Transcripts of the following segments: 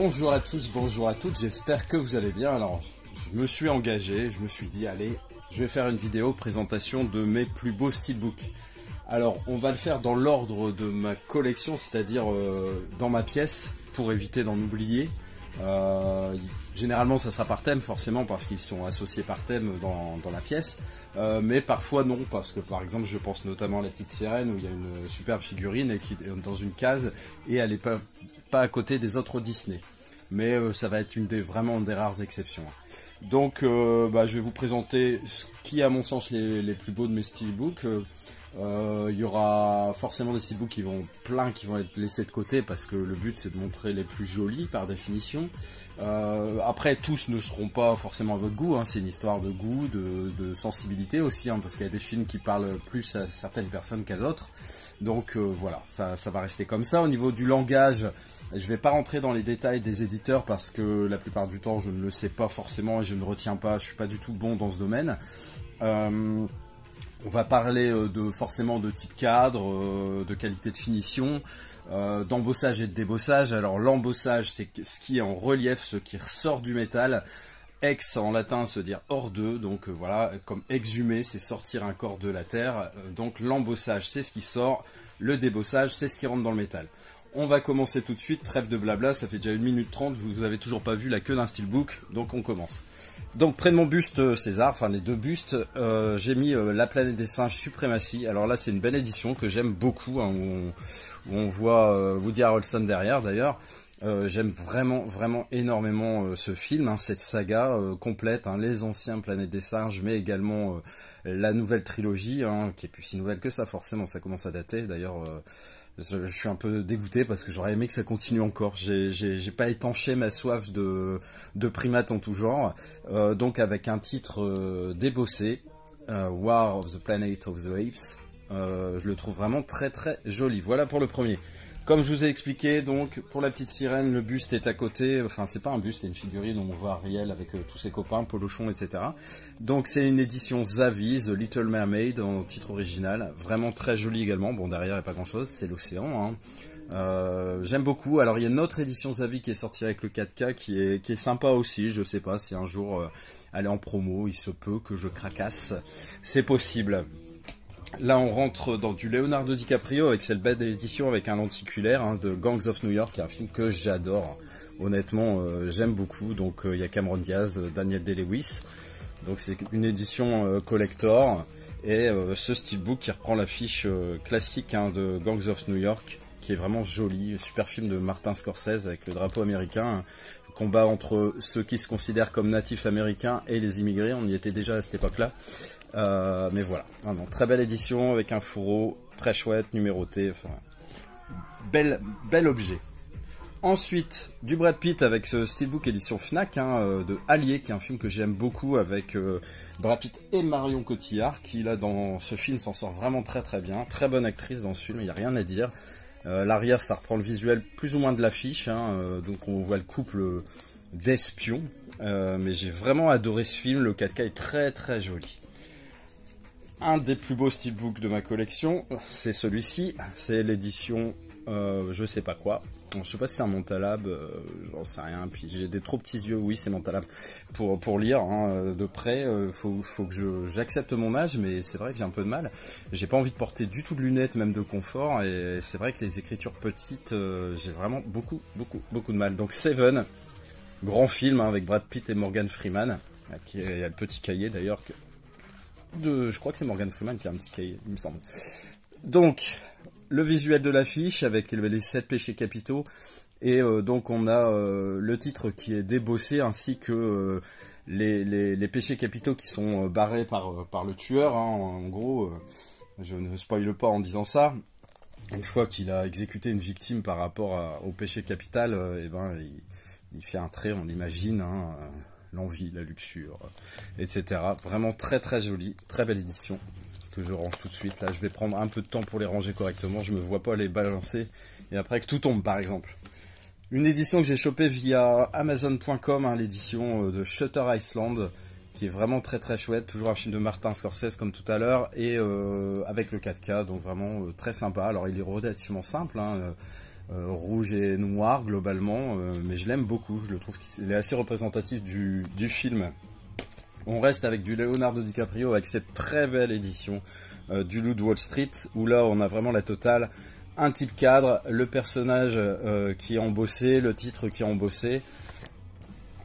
Bonjour à tous, bonjour à toutes, j'espère que vous allez bien. Alors, je me suis engagé, je me suis dit, allez, je vais faire une vidéo présentation de mes plus beaux steelbooks. Alors, on va le faire dans l'ordre de ma collection, c'est-à-dire dans ma pièce, pour éviter d'en oublier. Généralement, ça sera par thème, forcément, parce qu'ils sont associés par thème dans la pièce. Mais parfois non, parce que par exemple, je pense notamment à la petite sirène, où il y a une superbe figurine et qui est dans une case, et elle n'est pas à côté des autres Disney. Mais ça va être vraiment des rares exceptions. Donc, je vais vous présenter ce qui est à mon sens les plus beaux de mes steelbooks. Il y aura forcément des steelbooks qui vont être laissés de côté parce que le but c'est de montrer les plus jolis par définition. Après, tous ne seront pas forcément à votre goût, hein. C'est une histoire de goût, de sensibilité aussi, hein, parce qu'il y a des films qui parlent plus à certaines personnes qu'à d'autres. Donc voilà, ça va rester comme ça. Au niveau du langage, je ne vais pas rentrer dans les détails des éditeurs parce que la plupart du temps je ne le sais pas forcément et je ne retiens pas, je suis pas du tout bon dans ce domaine. On va parler forcément de type cadre, de qualité de finition, d'embossage et de débossage. Alors l'embossage, c'est ce qui est en relief, ce qui ressort du métal. Ex en latin se dire hors d'eux, donc voilà, comme exhumer, c'est sortir un corps de la terre. Donc l'embossage, c'est ce qui sort. Le débossage, c'est ce qui rentre dans le métal. On va commencer tout de suite, trêve de blabla, ça fait déjà 1 minute 30, vous avez toujours pas vu la queue d'un steelbook, donc on commence. Donc près de mon buste César, enfin les deux bustes, j'ai mis La planète des singes Suprématie. Alors là c'est une belle édition que j'aime beaucoup, hein, où on voit Woody Harrelson derrière d'ailleurs. J'aime vraiment énormément ce film, hein, cette saga complète, hein, les anciens Planète des singes, mais également la nouvelle trilogie, hein, qui est plus si nouvelle que ça forcément, ça commence à dater. D'ailleurs, je suis un peu dégoûté parce que j'aurais aimé que ça continue encore. J'ai pas étanché ma soif de primates en tout genre. Donc avec un titre débossé, War of the Planet of the Apes, je le trouve vraiment très joli. Voilà pour le premier. Comme je vous ai expliqué, donc pour la petite sirène, le buste est à côté. Enfin, c'est pas un buste, c'est une figurine où on voit Ariel avec tous ses copains, Polochon, etc. Donc c'est une édition Zavi, The Little Mermaid en titre original, vraiment très jolie également. Bon, derrière il n'y a pas grand chose, c'est l'océan, hein. J'aime beaucoup. Alors il y a une autre édition Zavi qui est sortie avec le 4K qui est sympa aussi. Je sais pas si un jour elle est en promo, il se peut que je cracasse, c'est possible. Là, on rentre dans du Leonardo DiCaprio avec cette belle édition avec un lenticulaire, hein, de Gangs of New York, qui est un film que j'adore. Honnêtement, j'aime beaucoup. Donc, il y a Cameron Diaz, Daniel Day-Lewis. Donc, c'est une édition collector. Et ce steelbook qui reprend l'affiche classique, hein, de Gangs of New York, qui est vraiment joli. Super film de Martin Scorsese avec le drapeau américain. Hein. Combat entre ceux qui se considèrent comme natifs américains et les immigrés. On y était déjà à cette époque-là. Mais voilà, vraiment, très belle édition avec un fourreau très chouette, numéroté, enfin, bel objet. Ensuite, du Brad Pitt avec ce steelbook édition Fnac, hein, de Allier, qui est un film que j'aime beaucoup avec Brad Pitt et Marion Cotillard, qui là dans ce film s'en sort vraiment très bien, très bonne actrice dans ce film, il n'y a rien à dire. L'arrière, ça reprend le visuel plus ou moins de l'affiche, hein, donc on voit le couple d'espions, mais j'ai vraiment adoré ce film, le 4K est très joli. Un des plus beaux steelbooks de ma collection, c'est celui-ci, c'est l'édition je sais pas quoi. Je sais pas si c'est un Montalab, j'en sais rien, puis j'ai des trop petits yeux, oui c'est Montalab, pour lire, hein, de près. Faut que j'accepte mon âge, mais c'est vrai que j'ai un peu de mal. J'ai pas envie de porter du tout de lunettes, même de confort, et c'est vrai que les écritures petites, j'ai vraiment beaucoup de mal. Donc Seven, grand film, hein, avec Brad Pitt et Morgan Freeman, qui il y a le petit cahier d'ailleurs, je crois que c'est Morgan Freeman qui a un petit cahier, il me semble. Donc, le visuel de l'affiche avec les 7 péchés capitaux. Et donc on a le titre qui est débossé ainsi que les péchés capitaux qui sont barrés par le tueur. Hein, en gros, je ne spoile pas en disant ça. Une fois qu'il a exécuté une victime par rapport au péché capital, il fait un trait, on l'imagine, hein, l'envie, la luxure, etc. Vraiment très joli, très belle édition que je range tout de suite. Là, je vais prendre un peu de temps pour les ranger correctement. Je me vois pas les balancer et après que tout tombe, par exemple. Une édition que j'ai chopée via Amazon.com, hein, l'édition de Shutter Island, qui est vraiment très chouette. Toujours un film de Martin Scorsese comme tout à l'heure et avec le 4K, donc vraiment très sympa. Alors, il est relativement simple, hein, rouge et noir globalement, mais je l'aime beaucoup, je le trouve qu'il est assez représentatif du film. On reste avec du Leonardo DiCaprio avec cette très belle édition du Loup de Wall Street, où là on a vraiment la totale, un type cadre, le personnage qui est embossé, le titre qui est embossé.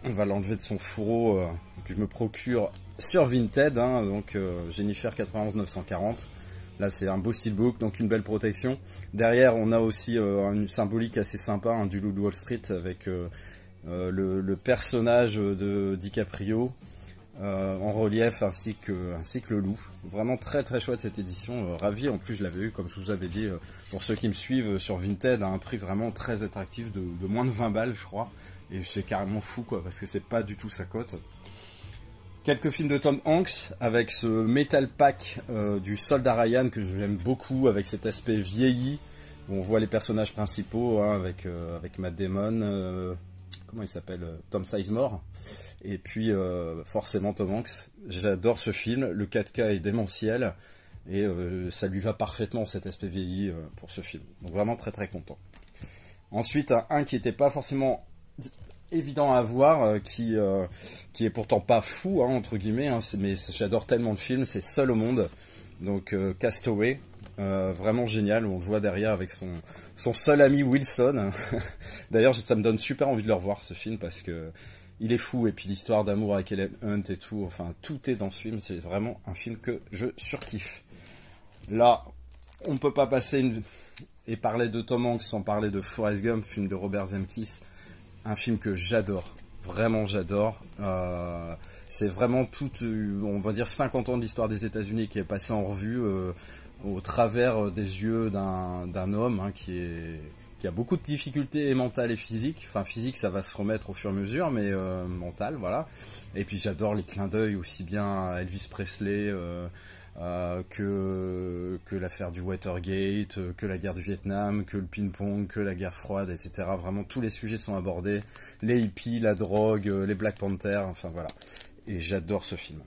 On va l'enlever de son fourreau que je me procure sur Vinted, hein, donc Jennifer 91 940. Là c'est un beau steelbook, donc une belle protection. Derrière on a aussi une symbolique assez sympa, hein, du Loup de Wall Street avec le personnage de DiCaprio en relief ainsi que le loup. Vraiment très très chouette cette édition, ravi. En plus je l'avais eu, comme je vous avais dit, pour ceux qui me suivent sur Vinted, à un prix vraiment très attractif de moins de 20 balles je crois. Et c'est carrément fou quoi, parce que c'est pas du tout sa cote. Quelques films de Tom Hanks avec ce Metal Pack du Soldat Ryan que j'aime beaucoup, avec cet aspect vieilli où on voit les personnages principaux, hein, avec Matt Damon, comment il s'appelle, Tom Sizemore, et puis forcément Tom Hanks. J'adore ce film, le 4K est démentiel et ça lui va parfaitement cet aspect vieilli pour ce film. Donc vraiment très très content. Ensuite un qui n'était pas forcément évident à voir, qui est pourtant pas fou, hein, entre guillemets, hein, mais j'adore tellement le film, c'est Seul au monde, donc Castaway, vraiment génial, on le voit derrière avec son seul ami Wilson. D'ailleurs ça me donne super envie de le revoir ce film, parce que il est fou, et puis l'histoire d'amour avec Helen Hunt et tout, enfin tout est dans ce film, c'est vraiment un film que je surkiffe. Là on peut pas passer et parler de Tom Hanks sans parler de Forrest Gump, film de Robert Zemeckis. Un film que j'adore, vraiment j'adore. C'est vraiment tout, on va dire 50 ans de l'histoire des États-Unis qui est passé en revue au travers des yeux d'un homme, hein, qui a beaucoup de difficultés mentales et physiques. Enfin physique ça va se remettre au fur et à mesure, mais mental, voilà. Et puis j'adore les clins d'œil aussi bien à Elvis Presley que l'affaire du Watergate, que la guerre du Vietnam, que le ping-pong, que la guerre froide, etc. Vraiment tous les sujets sont abordés, les hippies, la drogue, les Black Panthers, enfin voilà. Et j'adore ce film.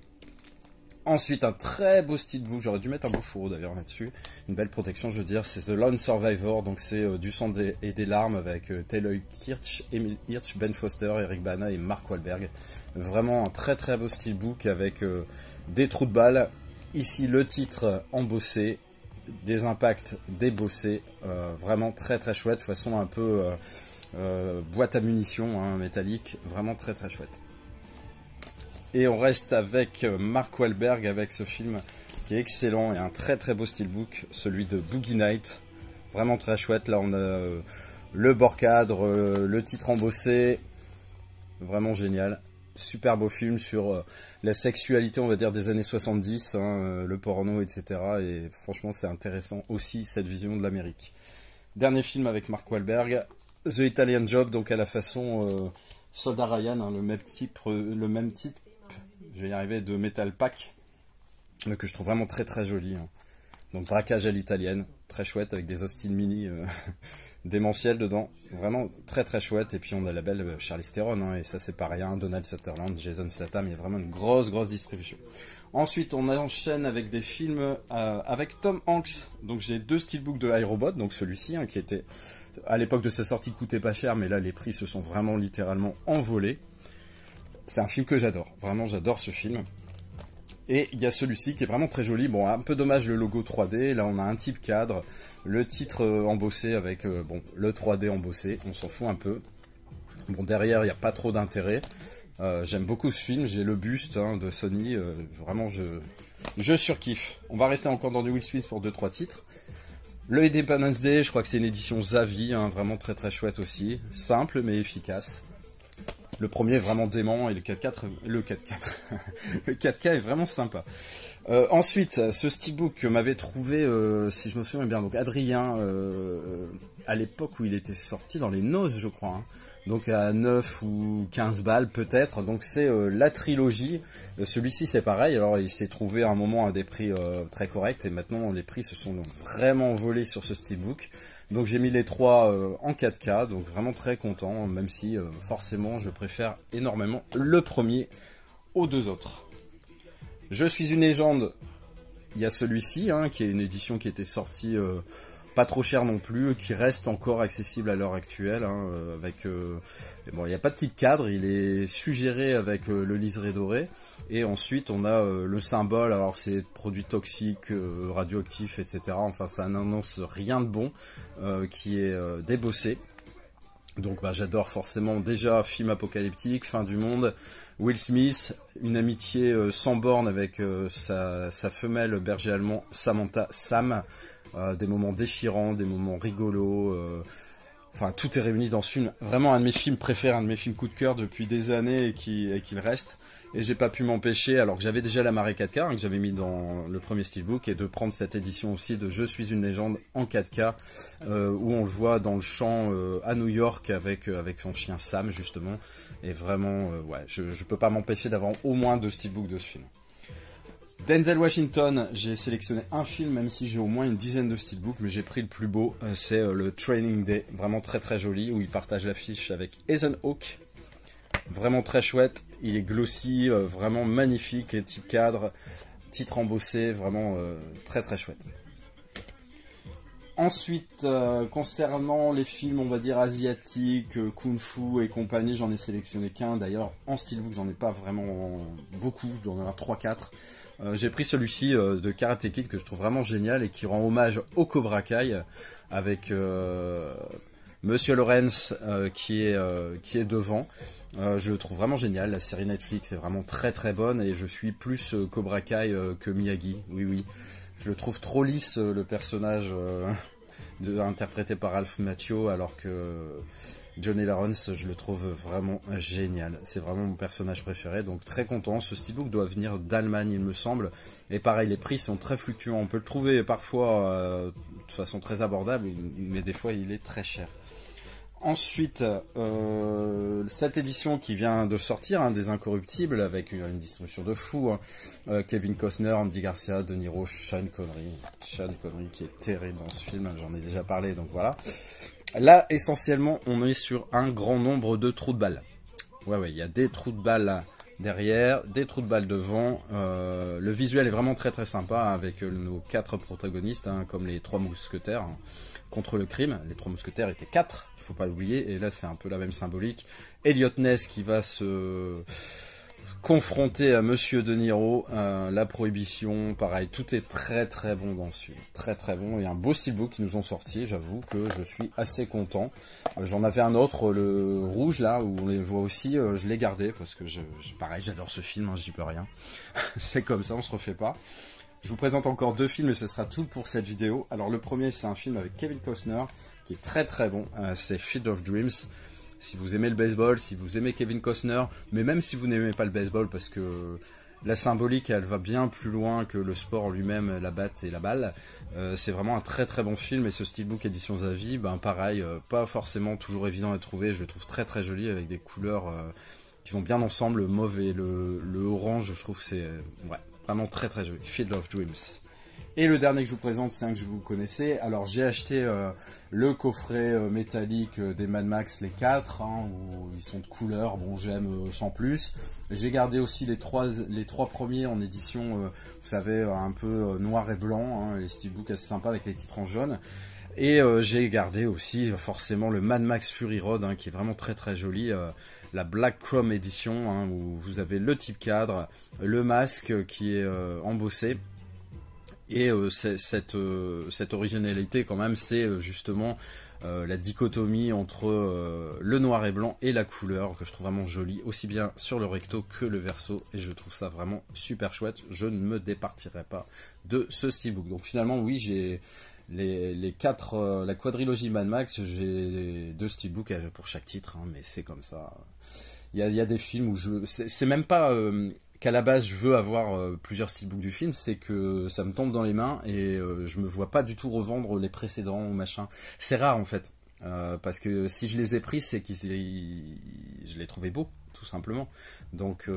Ensuite un très beau steelbook, j'aurais dû mettre un beau fourreau d'ailleurs là-dessus, une belle protection je veux dire, c'est The Lone Survivor, donc c'est du sang et des larmes avec Taylor Kirch, Emil Hirsch, Ben Foster, Eric Bana et Mark Wahlberg. Vraiment un très très beau steelbook avec des trous de balles. Ici le titre embossé, des impacts débossés, vraiment très très chouette, façon un peu boîte à munitions, hein, métallique, vraiment très très chouette. Et on reste avec Mark Wahlberg avec ce film qui est excellent et un très très beau steelbook, celui de Boogie Night, vraiment très chouette. Là on a le bord cadre, le titre embossé, vraiment génial. Super beau film sur la sexualité, on va dire, des années 70, hein, le porno, etc. Et franchement, c'est intéressant aussi, cette vision de l'Amérique. Dernier film avec Mark Wahlberg, The Italian Job, donc à la façon Soldat Ryan, hein, le même type, je vais y arriver, de Metal Pack, mais que je trouve vraiment très très joli. Hein. Donc braquage à l'italienne, très chouette, avec des Austin Mini démentiel dedans, vraiment très très chouette. Et puis on a la belle Charlize Theron, hein, et ça c'est pas rien, Donald Sutherland, Jason Statham, il y a vraiment une grosse distribution. Ensuite on enchaîne avec des films avec Tom Hanks, donc j'ai deux steelbooks de iRobot, donc celui-ci, hein, qui était à l'époque de sa sortie coûtait pas cher, mais là les prix se sont vraiment littéralement envolés. C'est un film que j'adore, vraiment j'adore ce film. Et il y a celui-ci qui est vraiment très joli. Bon, un peu dommage le logo 3D. Là, on a un type cadre, le titre embossé avec bon, le 3D embossé. On s'en fout un peu. Bon, derrière, il n'y a pas trop d'intérêt. J'aime beaucoup ce film. J'ai le buste, hein, de Sony. Vraiment, je surkiffe. On va rester encore dans du Will Smith pour 2-3 titres. Le Independence Day, je crois que c'est une édition Zavi, hein, vraiment très très chouette aussi. Simple mais efficace. Le premier est vraiment dément et le 4K le 4K est vraiment sympa. Ensuite, ce steelbook m'avait trouvé, si je me souviens bien, donc Adrien, à l'époque où il était sorti dans les noces, je crois, hein. Donc à 9 ou 15 balles peut-être, donc c'est la trilogie. Celui-ci c'est pareil, alors il s'est trouvé à un moment à des prix très corrects, et maintenant les prix se sont vraiment volés sur ce steelbook. Donc j'ai mis les trois en 4K, donc vraiment très content, même si forcément je préfère énormément le premier aux deux autres. Je suis une légende, il y a celui-ci, hein, qui est une édition qui était sortie pas trop cher non plus, qui reste encore accessible à l'heure actuelle, hein, bon, il n'y a pas de type cadre, il est suggéré avec le liseré doré, et ensuite on a le symbole, alors c'est produits toxiques, radioactifs, etc. Enfin ça n'annonce rien de bon, qui est débossé. Donc bah, j'adore forcément déjà film apocalyptique, fin du monde, Will Smith, une amitié sans borne avec sa femelle berger allemand Samantha Sam, des moments déchirants, des moments rigolos, enfin tout est réuni dans ce film. Vraiment un de mes films préférés, un de mes films coup de cœur depuis des années et qu'il reste. Et j'ai pas pu m'empêcher, alors que j'avais déjà la marée 4K, hein, que j'avais mis dans le premier steelbook, et de prendre cette édition aussi de Je suis une légende en 4K, où on le voit dans le champ à New York avec son chien Sam justement. Et vraiment, ouais, je peux pas m'empêcher d'avoir au moins 2 steelbooks de ce film. Denzel Washington, j'ai sélectionné un film, même si j'ai au moins une dizaine de steelbooks, mais j'ai pris le plus beau, c'est le Training Day, vraiment très très joli, où il partage l'affiche avec Ethan Hawke. Vraiment très chouette, il est glossy, vraiment magnifique, les types cadres, titres embossés, vraiment très très chouette. Ensuite, concernant les films, on va dire asiatiques, kung fu et compagnie, j'en ai sélectionné qu'un. D'ailleurs, en steelbook, j'en ai pas vraiment beaucoup, je dois en avoir 3-4. J'ai pris celui-ci de Karate Kid que je trouve vraiment génial et qui rend hommage au Cobra Kai avec Monsieur Lawrence qui est devant. Je le trouve vraiment génial, la série Netflix est vraiment très très bonne et je suis plus Cobra Kai que Miyagi, oui oui. Je le trouve trop lisse le personnage interprété par Ralph Macchio, alors que Johnny Lawrence je le trouve vraiment génial. C'est vraiment mon personnage préféré, donc très content. Ce steelbook doit venir d'Allemagne il me semble. Et pareil, les prix sont très fluctuants, on peut le trouver parfois de façon très abordable, mais des fois il est très cher. Ensuite, cette édition qui vient de sortir, hein, des Incorruptibles, avec une distribution de fou, hein. Kevin Costner, Andy Garcia, De Niro, Sean Connery qui est terrible dans ce film, j'en ai déjà parlé, donc voilà. Là, essentiellement, on est sur un grand nombre de trous de balles. Ouais, il y a des trous de balles là, derrière, des trous de balles devant. Le visuel est vraiment très très sympa, hein, avec nos 4 protagonistes, hein, comme les 3 mousquetaires, hein, contre le crime. Les 3 mousquetaires étaient 4, il faut pas l'oublier, et là c'est un peu la même symbolique. Elliot Ness qui va se confronter à Monsieur De Niro, la prohibition, pareil, tout est très très bon dans ce film, très très bon, et un beau steelbook qui nous ont sorti, j'avoue que je suis assez content. J'en avais un autre, le rouge là, où on les voit aussi, je l'ai gardé, parce que pareil, j'adore ce film, hein, j'y peux rien, c'est comme ça, on se refait pas. Je vous présente encore 2 films et ce sera tout pour cette vidéo. Alors le premier c'est un film avec Kevin Costner, qui est très très bon, c'est Field of Dreams. Si vous aimez le baseball, si vous aimez Kevin Costner, mais même si vous n'aimez pas le baseball, parce que la symbolique, elle va bien plus loin que le sport lui-même, la batte et la balle. C'est vraiment un très très bon film, et ce steelbook édition Zavi, ben pareil, pas forcément toujours évident à trouver, je le trouve très très joli, avec des couleurs qui vont bien ensemble, le mauve et le orange, je trouve que c'est ouais, vraiment très très joli, Field of Dreams. Et le dernier que je vous présente, c'est un que vous connaissez. Alors j'ai acheté le coffret métallique des Mad Max, les 4, hein, où ils sont de couleur, bon j'aime sans plus. J'ai gardé aussi les trois premiers en édition, vous savez, un peu noir et blanc, hein, les steelbooks assez sympas avec les titres en jaune. Et j'ai gardé aussi forcément le Mad Max Fury Road, hein, qui est vraiment très très joli. La Black Chrome Edition, hein, où vous avez le type cadre, le masque qui est embossé. Et cette originalité quand même, c'est justement la dichotomie entre le noir et blanc et la couleur, que je trouve vraiment jolie, aussi bien sur le recto que le verso, et je trouve ça vraiment super chouette. Je ne me départirai pas de ce steelbook. Donc finalement oui, j'ai les 4, la quadrilogie Mad Max, j'ai 2 steelbooks pour chaque titre, hein, mais c'est comme ça. Il y a des films où c'est même pas qu'à la base je veux avoir plusieurs steelbooks du film, c'est que ça me tombe dans les mains et je me vois pas du tout revendre les précédents ou machin. C'est rare en fait, parce que si je les ai pris, c'est que je les trouvais beaux, tout simplement. Donc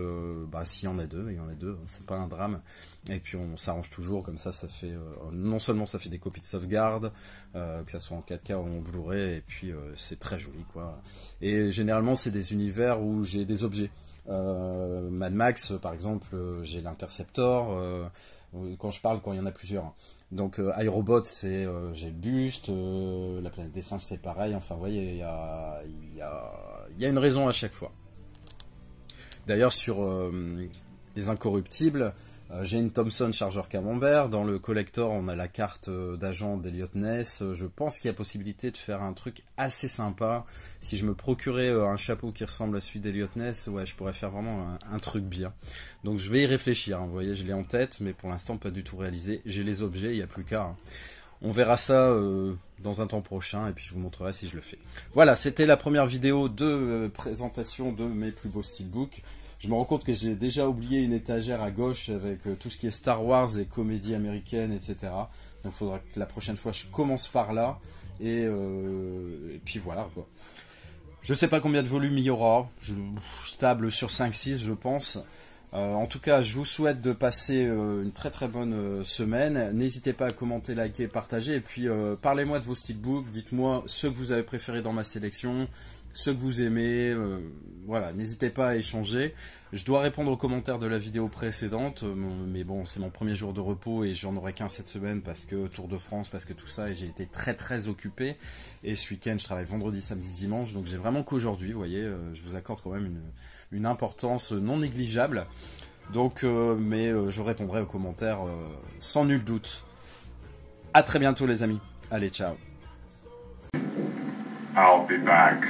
bah s'il y en a 2, il y en a 2, c'est pas un drame. Et puis on s'arrange toujours, comme ça fait non seulement ça fait des copies de sauvegarde, que ça soit en 4K ou en Blu-ray, et puis c'est très joli quoi. Et généralement c'est des univers où j'ai des objets. Mad Max par exemple, j'ai l'Interceptor, quand il y en a plusieurs, hein. Donc iRobot, c'est j'ai le buste, la planète des singes c'est pareil, enfin vous voyez, il y a une raison à chaque fois. D'ailleurs sur les incorruptibles, j'ai une Thomson chargeur camembert, dans le collector on a la carte d'agent d'Elliot Ness, je pense qu'il y a possibilité de faire un truc assez sympa, si je me procurais un chapeau qui ressemble à celui d'Elliot Ness, ouais je pourrais faire vraiment un truc bien. Donc je vais y réfléchir, hein. Vous voyez je l'ai en tête, mais pour l'instant pas du tout réalisé, j'ai les objets, il n'y a plus qu'à. Hein. On verra ça dans un temps prochain et puis je vous montrerai si je le fais. Voilà, c'était la première vidéo de présentation de mes plus beaux steelbooks. Je me rends compte que j'ai déjà oublié une étagère à gauche avec tout ce qui est Star Wars et comédie américaine, etc. Donc il faudra que la prochaine fois je commence par là. Et puis voilà quoi. Je sais pas combien de volumes il y aura. Je table sur 5-6 je pense. En tout cas, je vous souhaite de passer une très très bonne semaine. N'hésitez pas à commenter, liker, partager. Et puis parlez-moi de vos steelbooks. Dites-moi ceux que vous avez préférés dans ma sélection, ceux que vous aimez. Voilà, n'hésitez pas à échanger. Je dois répondre aux commentaires de la vidéo précédente. Mais bon, c'est mon premier jour de repos et j'en aurai qu'un cette semaine parce que Tour de France, parce que tout ça. Et j'ai été très très occupé. Et ce week-end, je travaille vendredi, samedi, dimanche. Donc j'ai vraiment qu'aujourd'hui, vous voyez, je vous accorde quand même une importance non négligeable. Donc, mais je répondrai aux commentaires sans nul doute. À très bientôt les amis. Allez, ciao. I'll be back.